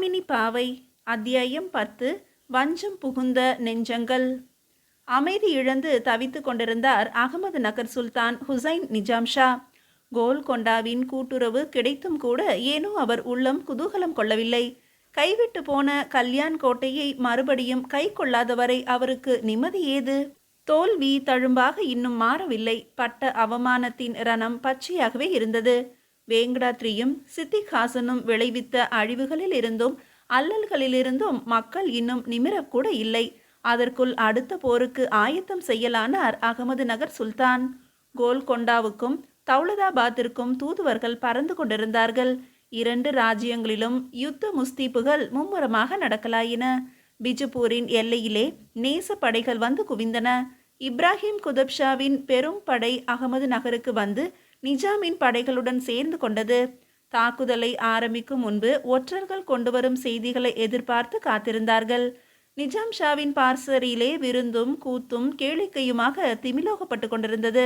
காமினி பாவை அத்தியாயம் 10. வஞ்சம் புகுந்த நெஞ்சங்கள். அமைதி இழந்து தவித்து கொண்டிருந்தார் அகமது நகர் சுல்தான் ஹுசைன் நிஜாம் ஷா. கோல்கொண்டாவின் கூட்டுறவு கிடைத்தும் கூட ஏனோ அவர் உள்ளம் குதூகலம் கொள்ளவில்லை. கைவிட்டு போன கல்யாண் கோட்டையை மறுபடியும் கை கொள்ளாதவரை அவருக்கு நிம்மதி ஏது? தோல்வி தழும்பாக இன்னும் மாறவில்லை. பட்ட அவமானத்தின் ரணம் பச்சையாகவே இருந்தது. வேங்கடாத்ரியும் சித்திக் ஹாசனும் விளைவித்த அழிவுகளில் இருந்தும் அல்லல்களிலிருந்தும் மக்கள் இன்னும் நிமிரக்கூட இல்லை. அதற்குள் அடுத்த போருக்கு ஆயத்தம் செய்யலானார் அகமது நகர் சுல்தான். கோல்கொண்டாவுக்கும் தௌலதாபாத்திற்கும் தூதுவர்கள் பறந்து கொண்டிருந்தார்கள். இரண்டு ராஜ்யங்களிலும் யுத்த முஸ்தீப்புகள் மும்முரமாக நடக்கலாயின. பிஜப்பூரின் எல்லையிலே நேச படைகள் வந்து குவிந்தன. இப்ராஹிம் குதப்ஷாவின் பெரும் படை அகமது நகருக்கு வந்து நிஜாமின் படைகளுடன் சேர்ந்து கொண்டது. தாக்குதலை ஆரம்பிக்கும் முன்பு ஒற்றர்கள் கொண்டுவரும் செய்திகளை எதிர்பார்த்து காத்திருந்தார்கள். நிஜாம் ஷாவின் பார்சரியிலே விருந்தும் கூத்தும் கேளிக்கையுமாக திமிலோகப்பட்டு கொண்டிருந்தது.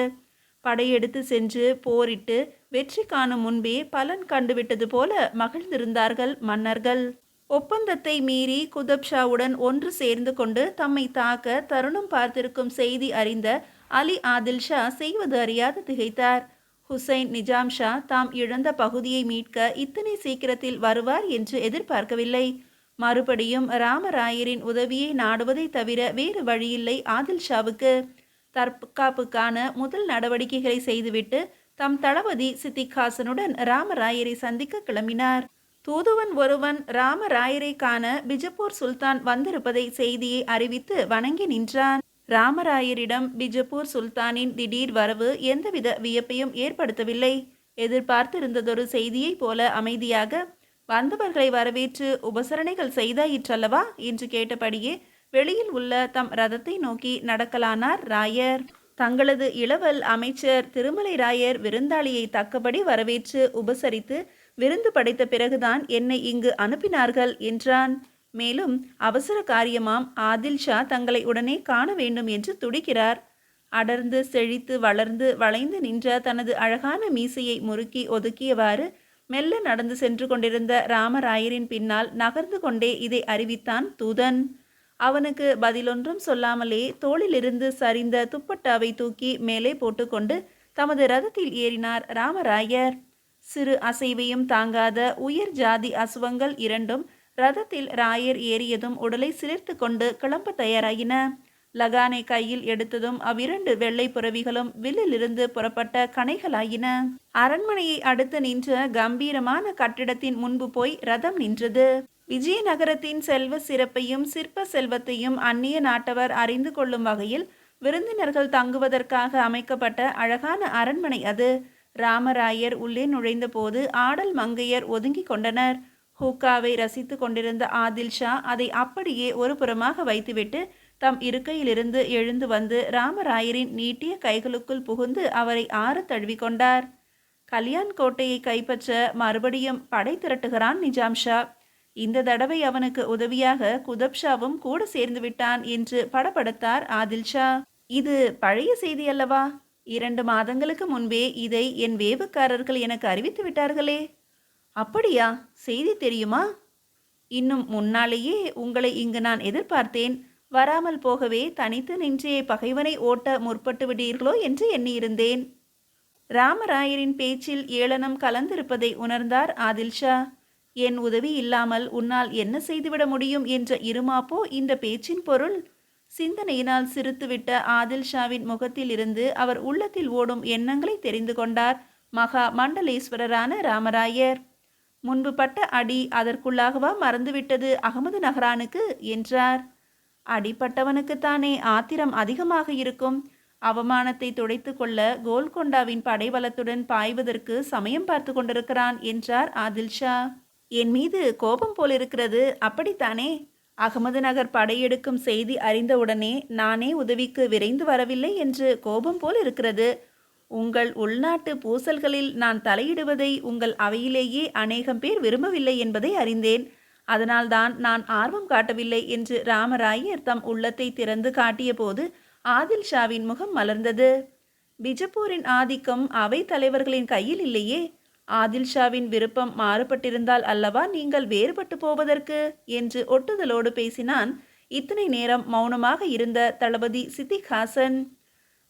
படையெடுத்து சென்று போரிட்டு வெற்றி காணும் முன்பே பலன் கண்டுவிட்டது போல மகிழ்ந்திருந்தார்கள் மன்னர்கள். ஒப்பந்தத்தை மீறி குதப்ஷாவுடன் ஒன்று சேர்ந்து கொண்டு தம்மை தாக்க தருணம் பார்த்திருக்கும் செய்தி அறிந்த அலி ஆதில் ஷா செய்வது அறியாது திகைத்தார். ஹுசைன் நிஜாம் ஷா தாம் இழந்த பகுதியை மீட்க இத்தனை சீக்கிரத்தில் வருவார் என்று எதிர்பார்க்கவில்லை. மறுபடியும் ராமராயரின் உதவியை நாடுவதை தவிர வேறு வழியில்லை ஆதில் ஷாவுக்கு. தற்காப்புக்கான முதல் நடவடிக்கைகளை செய்துவிட்டு தம் தளபதி சித்திக் ஹாசனுடன் ராமராயரை சந்திக்க கிளம்பினார். தூதுவன் ஒருவன் ராமராயரை காண பிஜப்பூர் சுல்தான் வந்திருப்பதை செய்தியை அறிவித்து வணங்கி நின்றான். ராமராயரிடம் பிஜப்பூர் சுல்தானின் திடீர் வரவு எந்தவித வியப்பையும் ஏற்படுத்தவில்லை. எதிர்பார்த்திருந்ததொரு செய்தியைப் போல அமைதியாக வந்தவர்களை வரவேற்று உபசரணைகள் செய்தாயிற்றல்லவா என்று கேட்டபடியே வெளியில் உள்ள தம் ரதத்தை நோக்கி நடக்கலானார் ராயர். தங்களது இளவல் அமைச்சர் திருமலை ராயர் விருந்தாளியை தக்கபடி வரவேற்று உபசரித்து விருந்து படைத்த பிறகுதான் என்னை இங்கு அனுப்பினார்கள் என்றான். மேலும் அவசர காரியமாம், ஆதில் ஷா தங்களை உடனே காண வேண்டும் என்று துடிக்கிறார். அடர்ந்து செழித்து வளர்ந்து வளைந்து நின்ற தனது அழகான மீசையை முறுக்கி ஒதுக்கியவாறு மெல்ல நடந்து சென்று கொண்டிருந்த ராமராயரின் பின்னால் நகர்ந்து கொண்டே இதை அறிவித்தான் தூதன். அவனுக்கு பதிலொன்றும் சொல்லாமலே தோளிலிருந்து சரிந்த துப்பட்டாவை தூக்கி மேலே போட்டுக்கொண்டு தமது ரதத்தில் ஏறினார் ராமராயர். சிறு அசைவையும் தாங்காத உயர் ஜாதி அசுவங்கள் இரண்டும் ரதத்தில் ராயர் ஏறியதும் உடலை சிலிர்த்து கொண்டு கிளம்ப தயாராகின. லகானை கையில் எடுத்ததும் அவ்விரண்டு வெள்ளை புறவிகளும் வில்லிலிருந்து புறப்பட்ட கணைகளாயின. அரண்மனையை அடுத்து நின்ற கம்பீரமான கட்டிடத்தின் முன்பு போய் ரதம் நின்றது. விஜயநகரத்தின் செல்வ சிறப்பையும் சிற்ப செல்வத்தையும் அந்நிய நாட்டவர் அறிந்து கொள்ளும் வகையில் விருந்தினர்கள் தங்குவதற்காக அமைக்கப்பட்ட அழகான அரண்மனை அது. ராமராயர் உள்ளே நுழைந்த போது ஆடல் மங்கையர் ஒதுங்கி கொண்டனர். ஹூக்காவை ரசித்து கொண்டிருந்த ஆதில் ஷா அதை அப்படியே ஒரு புறமாக வைத்துவிட்டு தம் இருக்கையிலிருந்து எழுந்து வந்து ராமராயரின் நீட்டிய கைகளுக்குள் புகுந்து அவரை ஆற தழுவிக்கொண்டார். கல்யாண் கோட்டையை கைப்பற்ற மறுபடியும் படை திரட்டுகிறான் நிஜாம் ஷா. இந்த தடவை அவனுக்கு உதவியாக குதப்ஷாவும் கூட சேர்ந்து விட்டான் என்று படபடத்தார் ஆதில் ஷா. இது பழைய செய்தி அல்லவா? 2 மாதங்களுக்கு முன்பே இதை என் வேவுக்காரர்கள் எனக்கு அறிவித்து விட்டார்களே. அப்படியா? செய்தி தெரியுமா? இன்னும் முன்னாலேயே உங்களை இங்கு நான் எதிர்பார்த்தேன். வராமல் போகவே தனித்து நின்றே பகைவனை ஓட்ட முற்பட்டு விட்டீர்களோ என்று எண்ணியிருந்தேன். ராமராயரின் பேச்சில் ஏளனம் கலந்திருப்பதை உணர்ந்தார் ஆதில் ஷா. என் உதவி இல்லாமல் உன்னால் என்ன செய்துவிட முடியும் என்ற இருமாப்போ இந்த பேச்சின் பொருள்? சிந்தனையினால் சிரித்துவிட்ட ஆதில் ஷாவின் முகத்தில் இருந்து அவர் உள்ளத்தில் ஓடும் எண்ணங்களை தெரிந்து கொண்டார் மகா மண்டலேஸ்வரரான ராமராயர். முன்பு பட்ட அடி அதற்குள்ளாகவா மறந்துவிட்டது அகமது நகரானுக்கு என்றார். அடிப்பட்டவனுக்குத்தானே ஆத்திரம் அதிகமாக இருக்கும். அவமானத்தை துடைத்து கொள்ள கோல்கொண்டாவின் படைபலத்துடன் பாய்வதற்கு சமயம் பார்த்து கொண்டிருக்கிறான் என்றார் ஆதில் ஷா. என் மீது கோபம் போலிருக்கிறது, அப்படித்தானே? அகமது நகர் படையெடுக்கும் செய்தி அறிந்தவுடனே நானே உதவிக்கு விரைந்து வரவில்லை என்று கோபம் போல் இருக்கிறது. உங்கள் உள்நாட்டு பூசல்களில் நான் தலையிடுவதை உங்கள் அவையிலேயே அநேகம் பேர் விரும்பவில்லை என்பதை அறிந்தேன். அதனால்தான் நான் ஆர்வம் காட்டவில்லை என்று ராமராயர் தம் உள்ளத்தை திறந்து காட்டிய போது ஆதில் ஷாவின் முகம் மலர்ந்தது. பிஜப்பூரின் ஆதிக்கம் அவை தலைவர்களின் கையில் இல்லையே. ஆதில் ஷாவின் விருப்பம் மாறுபட்டிருந்தால் அல்லவா நீங்கள் வேறுபட்டு போவதற்கு என்று ஒட்டுதலோடு பேசினான் இத்தனை நேரம் மௌனமாக இருந்த தளபதி சித்திக் ஹாசன்.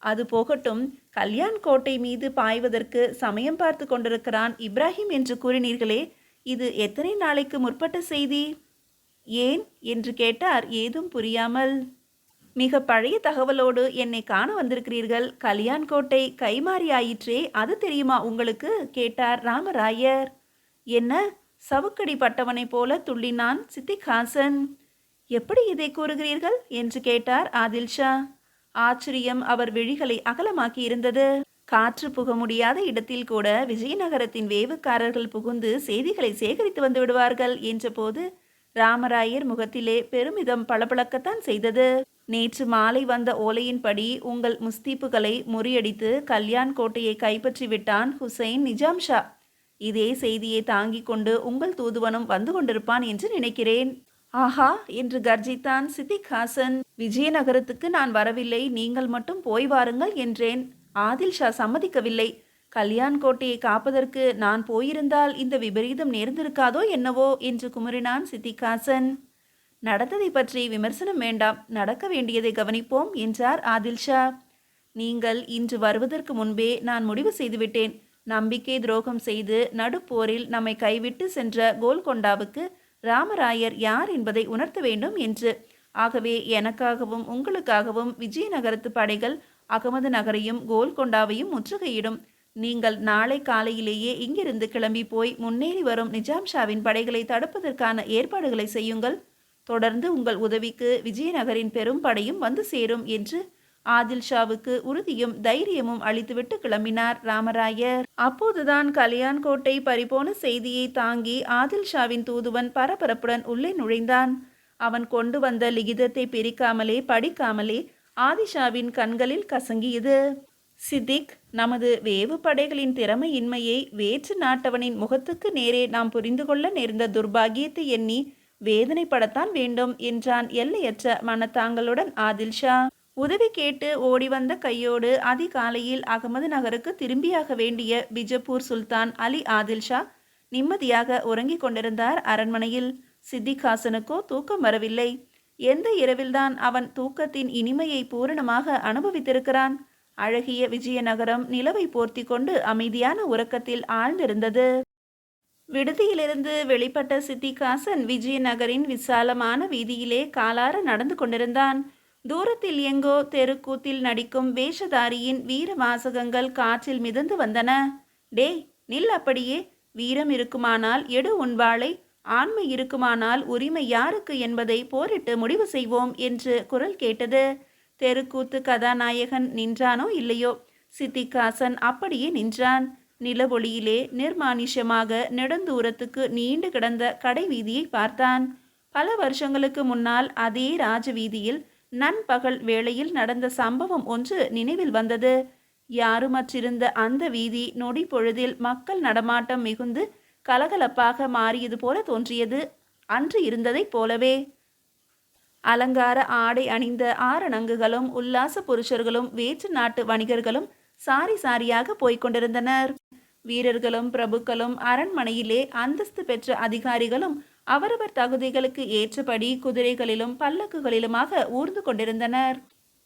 அது போகட்டும், கல்யாண் கோட்டை மீது பாய்வதற்கு சமயம் பார்த்து கொண்டிருக்கிறான் இப்ராஹிம் என்று கூறினீர்களே, இது எத்தனை நாளைக்கு முற்பட்ட செய்தி? ஏன் என்று கேட்டார் ஏதும் புரியாமல். மிக பழைய தகவலோடு என்னை காண வந்திருக்கிறீர்கள். கல்யாண் கோட்டை கைமாறி ஆயிற்றே, அது தெரியுமா உங்களுக்கு? கேட்டார் ராமராயர். என்ன? சவுக்கடி பட்டவனை போல துள்ளினான் சித்திக் ஹாசன். எப்படி இதை கூறுகிறீர்கள் என்று கேட்டார் ஆதில் ஷா. ஆச்சரியம் அவர் விழிகளை அகலமாக்கி இருந்தது. காற்று புக முடியாத இடத்தில் கூட விஜயநகரத்தின் வேவுக்காரர்கள் புகுந்து செய்திகளை சேகரித்து வந்து விடுவார்கள் என்றபோது ராமராயர் முகத்திலே பெருமிதம் பளபளக்கத்தான் செய்தது. நேற்று மாலை வந்த ஓலையின்படி உங்கள் முஸ்தீப்புகளை முறியடித்து கல்யாண் கோட்டையை கைப்பற்றி விட்டான் ஹுசைன் நிஜாம் ஷா. இதே செய்தியை தாங்கிக் கொண்டு உங்கள் தூதுவனும் வந்து கொண்டிருப்பான் என்று நினைக்கிறேன். ஆஹா என்று கர்ஜித்தான் சித்திக் ஹாசன். விஜயநகரத்துக்கு நான் வரவில்லை, நீங்கள் மட்டும் போய் வாருங்கள் என்றேன். ஆதில் ஷா சம்மதிக்கவில்லை. கல்யாண் கோட்டையை காப்பதற்கு நான் போயிருந்தால் இந்த விபரீதம் நேர்ந்திருக்காதோ என்னவோ என்று குமுறினான் சித்திக் ஹாசன். நடந்ததை பற்றி விமர்சனம் வேண்டாம், நடக்க வேண்டியதை கவனிப்போம் என்றார் ஆதில் ஷா. நீங்கள் இன்று வருவதற்கு முன்பே நான் முடிவு செய்துவிட்டேன். நம்பிக்கை துரோகம் செய்து நடுப்போரில் நம்மை கைவிட்டு சென்ற கோல்கொண்டாவுக்கு ராமராயர் யார் என்பதை உணர்த்த வேண்டும் என்று. ஆகவே எனக்காகவும் உங்களுக்காகவும் விஜயநகரத்து படைகள் அகமது நகரையும் கோல்கொண்டாவையும் முற்றுகையிடும். நீங்கள் நாளை காலையிலேயே இங்கிருந்து கிளம்பி போய் முன்னேறி வரும் நிஜாம் ஷாவின் படைகளை தடுப்பதற்கான ஏற்பாடுகளை செய்யுங்கள். தொடர்ந்து உங்கள் உதவிக்கு விஜயநகரின் பெரும் படையும் வந்து சேரும் என்று ஆதில் ஷாவுக்கு உறுதியும் தைரியமும் அளித்துவிட்டு கிளம்பினார் ராமராயர். அப்போதுதான் கல்யாண் கோட்டை பறிபோன செய்தியை தாங்கி ஆதில் ஷாவின் தூதுவன் பரபரப்புடன் உள்ளே நுழைந்தான். அவன் கொண்டு வந்த லிகிதத்தை பிரிக்காமலே படிக்காமலே ஆதிஷாவின் கண்களில் கசங்கியது. சித்திக், நமது வேவு படைகளின் திறமையின்மையை வேற்று நாட்டவனின் முகத்துக்கு நேரே நாம் புரிந்து கொள்ள நேர்ந்த துர்பாகியத்தை எண்ணி வேதனைப்படத்தான் வேண்டும் என்றான் எல்லையற்ற மனத்தாங்களுடன் ஆதில் ஷா. உதவி கேட்டு ஓடி வந்த கையோடு அதிகாலையில் அகமது நகருக்கு திரும்பியாக வேண்டிய பிஜப்பூர் சுல்தான் அலி ஆதில் ஷா நிம்மதியாக உறங்கிக் கொண்டிருந்தார் அரண்மனையில். சித்திக் ஹாசனுக்கோ தூக்கம் வரவில்லை. எந்த இரவில்தான் அவன் தூக்கத்தின் இனிமையை பூரணமாக அனுபவித்திருக்கிறான்? அழகிய விஜயநகரம் நிலவை போர்த்தி கொண்டு அமைதியான உறக்கத்தில் ஆழ்ந்திருந்தது. விடுதியிலிருந்து வெளிப்பட்ட சித்திக் ஹாசன் விஜயநகரின் விசாலமான வீதியிலே காலார நடந்து கொண்டிருந்தான். தூரத்தில் எங்கோ தெருக்கூத்தில் நடிக்கும் வேஷதாரியின் வீர வாசகங்கள் காற்றில் மிதந்து வந்தன. டேய் நில், அப்படியே. வீரம் இருக்குமானால் எடு உன்வாளை, ஆண்மை இருக்குமானால் உரிமை யாருக்கு என்பதை போரிட்டு முடிவு செய்வோம் என்று குரல் கேட்டது. தெருக்கூத்து கதாநாயகன் நின்றானோ இல்லையோ, சித்திக் ஹாசன் அப்படியே நின்றான். நிலவொளியிலே நிர்மானுஷ்யமாக நெடுந்தூரத்துக்கு நீண்டு கிடந்த கடை வீதியை பார்த்தான். பல வருஷங்களுக்கு முன்னால் அதே ராஜவீதியில் நண்பகல் வேளையில் நடந்த சம்பவம் ஒன்று நினைவில் வந்தது. யாருமற்றிருந்த அந்த வீதி நொடி பொழுதில் மக்கள் நடமாட்டம் மிகுந்து கலகலப்பாக மாறியது போல தோன்றியது. அன்று இருந்ததைப் போலவே அலங்கார ஆடை அணிந்த ஆரணங்குகளும் உல்லாச புருஷர்களும் வேற்று நாட்டு வணிகர்களும் சாரி சாரியாக போய்கொண்டிருந்தனர். வீரர்களும் பிரபுக்களும் அரண்மனையிலே அந்தஸ்து பெற்ற அதிகாரிகளும் அவரவர் தகுதிகளுக்கு ஏற்றபடி குதிரைகளிலும் பல்லக்குகளிலுமாக ஊர்ந்து கொண்டிருந்தனர்.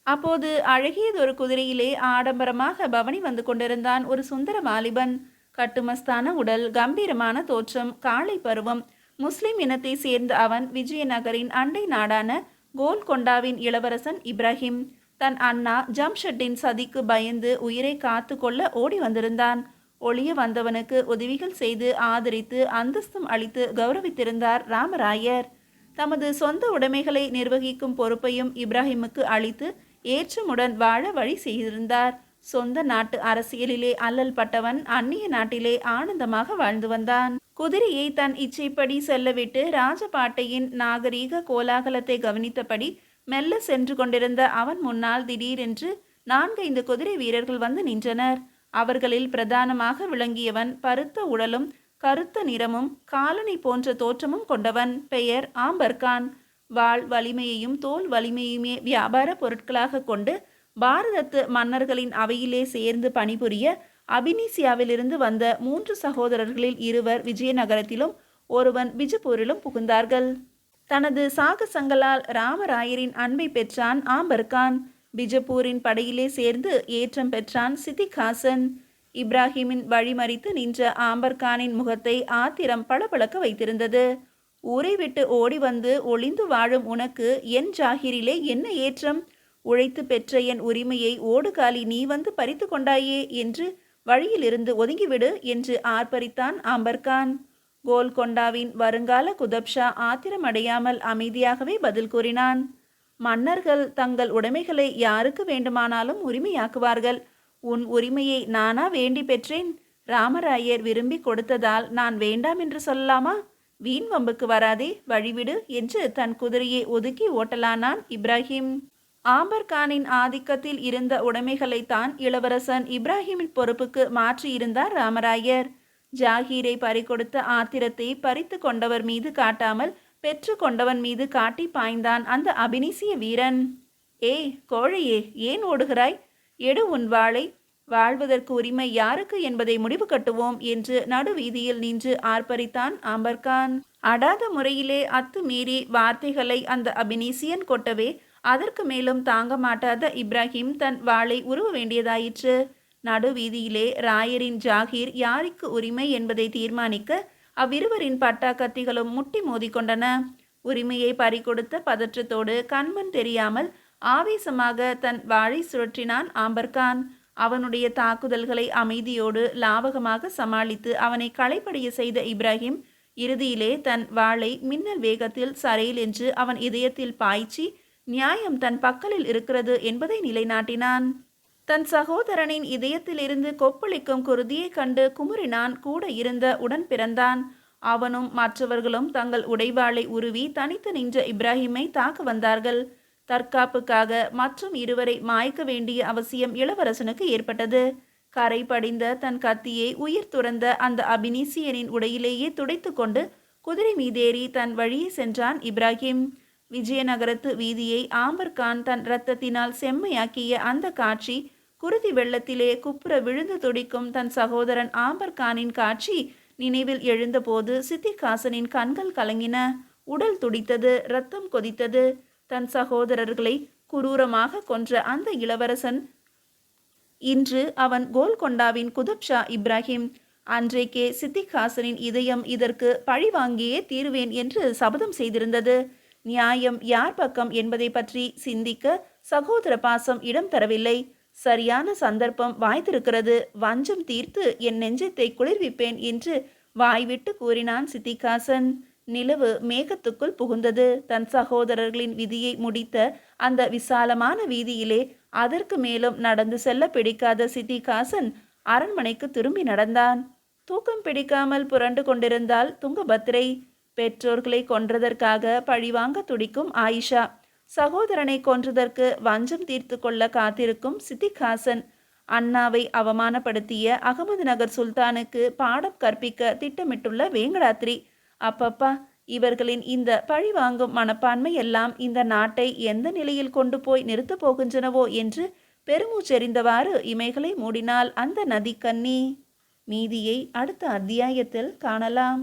அப்போது அழகியதொரு குதிரையிலே ஆடம்பரமாக பவனி வந்து கொண்டிருந்தான் ஒரு சுந்தர வாலிபன். கட்டுமஸ்தான உடல், கம்பீரமான தோற்றம், காளை பருவம். முஸ்லிம் இனத்தை சேர்ந்த அவன் விஜயநகரின் அண்டை நாடான கோல்கொண்டாவின் இளவரசன் இப்ராஹிம். தன் அண்ணா ஜம்ஷெட்டின் சதிக்கு பயந்து உயிரை காத்து கொள்ள ஓடி வந்திருந்தான். ஒளிய வந்தவனுக்கு உதவிகள் செய்து ஆதரித்து அந்தஸ்தும் அளித்து கௌரவித்திருந்தார் ராமராயர். தமது சொந்த உடைமைகளை நிர்வகிக்கும் பொறுப்பையும் இப்ராஹிமுக்கு அளித்து ஏற்றமுடன் வாழ வழி செய்திருந்தார். சொந்த நாட்டு அரசியலிலே அல்லல் பட்டவன் அந்நிய நாட்டிலே ஆனந்தமாக வாழ்ந்து வந்தான். குதிரையை தன் இச்சைப்படி செல்லவிட்டு ராஜபாட்டையின் நாகரீக கோலாகலத்தை கவனித்தபடி மெல்ல சென்று கொண்டிருந்த அவன் முன்னால் திடீரென்று 4-5 குதிரை வீரர்கள் வந்து நின்றனர். அவர்களில் பிரதானமாக விளங்கியவன் பருத்த உடலும் கருத்த நிறமும் காலனை போன்ற தோற்றமும் கொண்டவன். பெயர் ஆம்பர்கான். வாள் வலிமையையும் தோல் வலிமையுமே வியாபார பொருட்களாக கொண்டு பாரதத்து மன்னர்களின் அவையிலே சேர்ந்து பணிபுரிய அபினீசியாவிலிருந்து வந்த 3 சகோதரர்களில் இருவர் விஜயநகரத்திலும் ஒருவன் பிஜப்பூரிலும் புகுந்தார்கள். தனது சாகசங்களால் ராமராயரின் அன்பை பெற்றான் ஆம்பர்கான். பிஜப்பூரின் படையிலே சேர்ந்து ஏற்றம் பெற்றான் சித்திகாசன். இப்ராஹிமின் வழிமறித்து நின்ற ஆம்பர்கானின் முகத்தை ஆத்திரம் பளபளக்க வைத்திருந்தது. ஊரை விட்டு ஓடி வந்து ஒளிந்து வாழும் உனக்கு என் ஜாகிரிலே என்ன ஏற்றம்? உழைத்து பெற்ற என் உரிமையை ஓடுகாலி நீ வந்து பறித்து கொண்டாயே என்று வழியிலிருந்து ஒதுங்கிவிடு என்று ஆர்ப்பரித்தான் ஆம்பர்கான். கோல்கொண்டாவின் வருங்கால குதப்ஷா ஆத்திரமடையாமல் அமைதியாகவே பதில் கூறினான். மன்னர்கள் தங்கள் உடைமைகளை யாருக்கு வேண்டுமானாலும் உரிமையாக்குவார்கள். உன் உரிமையை நானா வேண்டி பெற்றேன்? ராமராயர் விரும்பி கொடுத்ததால் நான் வேண்டாம் என்று சொல்லலாமா? வீண் வம்புக்கு வராதே, வழிவிடு என்று தன் குதிரையை ஒதுக்கி ஓட்டலானான் இப்ராஹிம். ஆம்பர்கானின் ஆதிக்கத்தில் இருந்த உடைமைகளைத்தான் இளவரசன் இப்ராஹிமின் பொறுப்புக்கு மாற்றியிருந்தார் ராமராயர். ஜாகீரை பறிகொடுத்த ஆத்திரத்தை பறித்து கொண்டவர் மீது காட்டாமல் பெற்று கொண்டவன் மீது காட்டி பாய்ந்தான் அந்த அபினிசிய வீரன். ஏய் கோழையே, ஏன் ஓடுகிறாய்? எடு உன் வாளை. வாழ்வதற்கு உரிமை யாருக்கு என்பதை முடிவு கட்டுவோம் என்று நடுவீதியில் நின்று ஆர்ப்பரித்தான் ஆம்பர்கான். அடாத முறையிலே அத்துமீறி வார்த்தைகளை அந்த அபினீசியன் கொட்டவே அதற்கு மேலும் தாங்க மாட்டாத இப்ராஹிம் தன் வாளை உருவ வேண்டியதாயிற்று. நடுவீதியிலே ராயரின் ஜாகீர் யாருக்கு உரிமை என்பதை தீர்மானிக்க அவ்விருவரின் பட்டா கத்திகளும் முட்டி மோதிக்கொண்டன. உரிமையை பறிகொடுத்த பதற்றத்தோடு கண்மண் தெரியாமல் ஆவேசமாக தன் வாளை சுழற்றினான் ஆம்பர்கான். அவனுடைய தாக்குதல்களை அமைதியோடு லாவகமாக சமாளித்து அவனை களைப்படைய செய்த இப்ராஹிம் இறுதியிலே தன் வாளை மின்னல் வேகத்தில் சரையில் என்று அவன் இதயத்தில் பாய்ச்சி நியாயம் தன் பக்கலில் இருக்கிறது என்பதை நிலைநாட்டினான். தன் சகோதரனின் இதயத்திலிருந்து கொப்பளிக்கும் குருதியை கண்டு குமுறினான் கூட இருந்த உடன் பிறந்தான். அவனும் மற்றவர்களும் தங்கள் உடைவாளை உருவி தனித்து நின்ற இப்ராஹிமை தாக்க வந்தார்கள். தற்காப்புக்காக மற்றும் இருவரை மாய்க்க வேண்டிய அவசியம் இளவரசனுக்கு ஏற்பட்டது. கரை படிந்த தன் கத்தியை உயிர் துறந்த அந்த அபினீசியனின் உடையிலேயே துடைத்து கொண்டு குதிரை மீதேறி தன் வழியே சென்றான் இப்ராஹிம். விஜயநகரத்து வீதியை ஆம்பர்கான் தன் இரத்தத்தினால் செம்மையாக்கிய அந்த காட்சி, குருதி வெள்ளத்திலே குப்புற விழுந்து துடிக்கும் தன் சகோதரன் ஆம்பர்கானின் காட்சி நினைவில் எழுந்தபோது சித்திகாசனின் கண்கள் கலங்கின. உடல் துடித்தது, இரத்தம் கொதித்தது. தன் சகோதரர்களை குரூரமாக கொன்ற அந்த இளவரசன் இன்று அவன் கோல்கொண்டாவின் குதுப்ஷா இப்ராஹிம். அன்றைக்கே சித்திகாசனின் இதயம் இதற்கு பழி வாங்கியே தீருவேன் என்று சபதம் செய்திருந்தது. நியாயம் யார் பக்கம் என்பதை பற்றி சிந்திக்க சகோதர பாசம் இடம் தரவில்லை. சரியான சந்தர்ப்பம் வாய்த்திருக்கிறது. வஞ்சம் தீர்த்து என் நெஞ்சத்தை குளிர்விப்பேன் என்று வாய்விட்டு கூறினான் சித்திகாசன். நிலவு மேகத்துக்குள் புகுந்தது. தன் சகோதரர்களின் விதியை முடித்த அந்த விசாலமான வீதியிலே அதற்கு மேலும் நடந்து செல்ல பிடிக்காத சித்திகாசன் அரண்மனைக்கு திரும்பி நடந்தான். தூக்கம் பிடிக்காமல் புரண்டு கொண்டிருந்தாள் துங்கபத்ரை. பெற்றோர்களை கொன்றதற்காக பழிவாங்க துடிக்கும் ஆயிஷா. சகோதரனை கொன்றதற்கு வஞ்சம் தீர்த்து கொள்ள காத்திருக்கும் சித்திகாசன். அண்ணாவை அவமானப்படுத்திய அகமது நகர் சுல்தானுக்கு பாடம் கற்பிக்க திட்டமிட்டுள்ள வேங்கடாத்ரி. அப்பப்பா, இவர்களின் இந்த பழிவாங்கும் மனப்பான்மை எல்லாம் இந்த நாட்டை எந்த நிலையில் கொண்டு போய் நிறுத்தப் போகின்றனவோ என்று பெருமூச்செறிந்தவாறு இமைகளை மூடினாள் அந்த நதிக்கன்னி. மீதியை அடுத்த அத்தியாயத்தில் காணலாம்.